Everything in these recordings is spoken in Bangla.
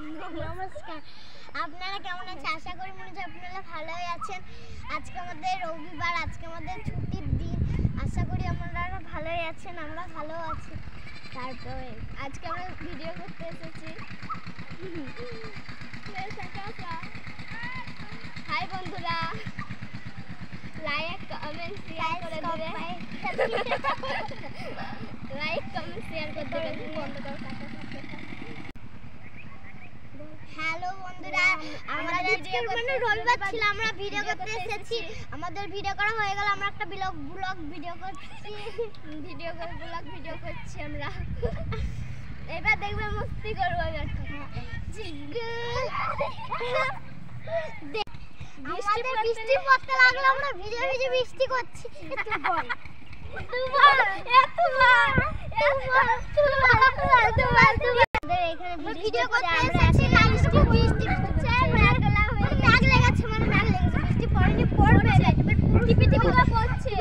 নমস্কার, আপনারা কেমন আছেন? আশা করি মনে হচ্ছে আপনারা ভালোই আছেন। আজকে আমাদের রবিবার, আজকে আমাদের ছুটির দিন। আশা করি আপনারা ভালোই আছেন, আমরা ভালো আছি। তারপরে আজকে আমরা ভিডিও করতে এসেছি। হাই বন্ধুরা, লাইক কমেন্ট শেয়ার করে দিবে। লাইক কমেন্ট শেয়ার করে দিবে। বন্ধ করো, হ্যালো বন্ধুরা, আমাদের রবিবার ছিল, আমরা ভিডিও করতে এসেছি। আমাদের ভিডিও করা হয়ে গেল, আমরা একটা ব্লগ ভিডিও করছি। ব্লগ ভিডিও করছি আমরা। এবার দেখবে মস্তি করবো। বৃষ্টি পড়তে লাগলো, আমরা ভিজে ভিজে বৃষ্টি করছি। ভিডিও করতে এসেছি, বৃষ্টি পড়ছে, মেঘ লেগেছে, মানে মেঘ লেগেছে, বৃষ্টি পড়েনি, পড়বে, টিপি টিপি পড়ছে,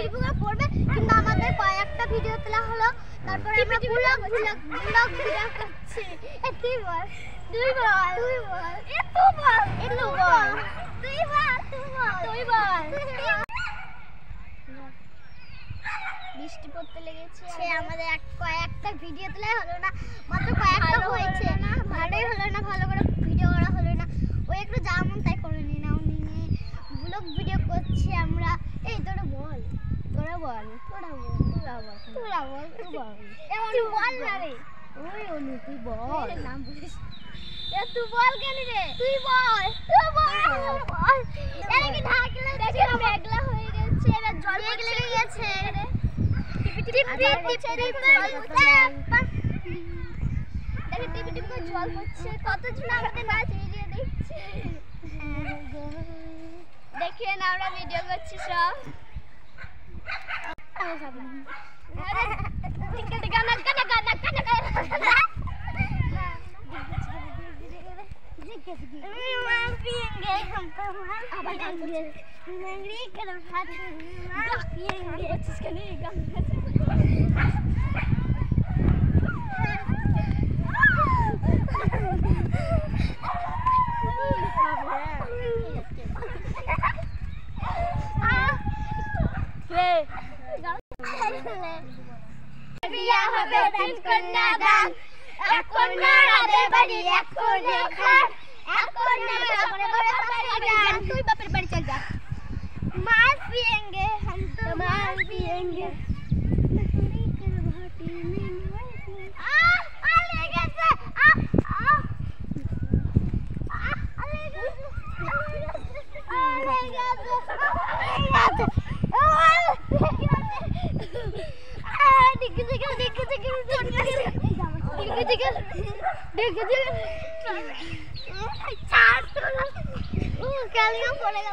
পড়বে। কিন্তু আমাদের কয়েকটা ভিডিও তোলা হলো, তারপরে আমরা ব্লগ ভিডিও করছি। তুই বল, তুই বল, তুই বল, তুই বল, তুই বল, তুই বল, তুই বল। বৃষ্টি পড়তে লেগেছে, সে আমাদের কয়েকটা ভিডিও তোলা হলো না, মাত্র কয়েকটা হয়েছে, ভালোই হলো না, ভালো করে ভিডিও করা হলো না। ওই একটু যা মন তাই করে নি না, ব্লগ ভিডিও করছি আমরা। এই তোরা বল, তোরা বল, তোরা বল, তোরা বল, তোরা বল, তুই বল, তুই বল না রে। ওই অনু, তুই বল, নাম বলিস। তুই বল কেন রে? তুই বল, তুই বল, বল। এর কি ঢাকলে দেখে মেঘলা হয়ে গেছে, এবার জল লেগে গেছে রে। টিপি টিপি জল পড়ছে, কতজন আমাদের নাচ ভিডিও দেখছে। দেখেন আমরা ভিডিও করছি সব। বিয়া হবে তিন কন্যা দান, এক কন্যা রাধে বাড়ি, এক কন্যা খান, এক কন্যা বাপের বাড়ি যান। তুই বাপের বাড়ি চল যা। मार पिएंगे हम तो मार पिएंगे। Kalian boleh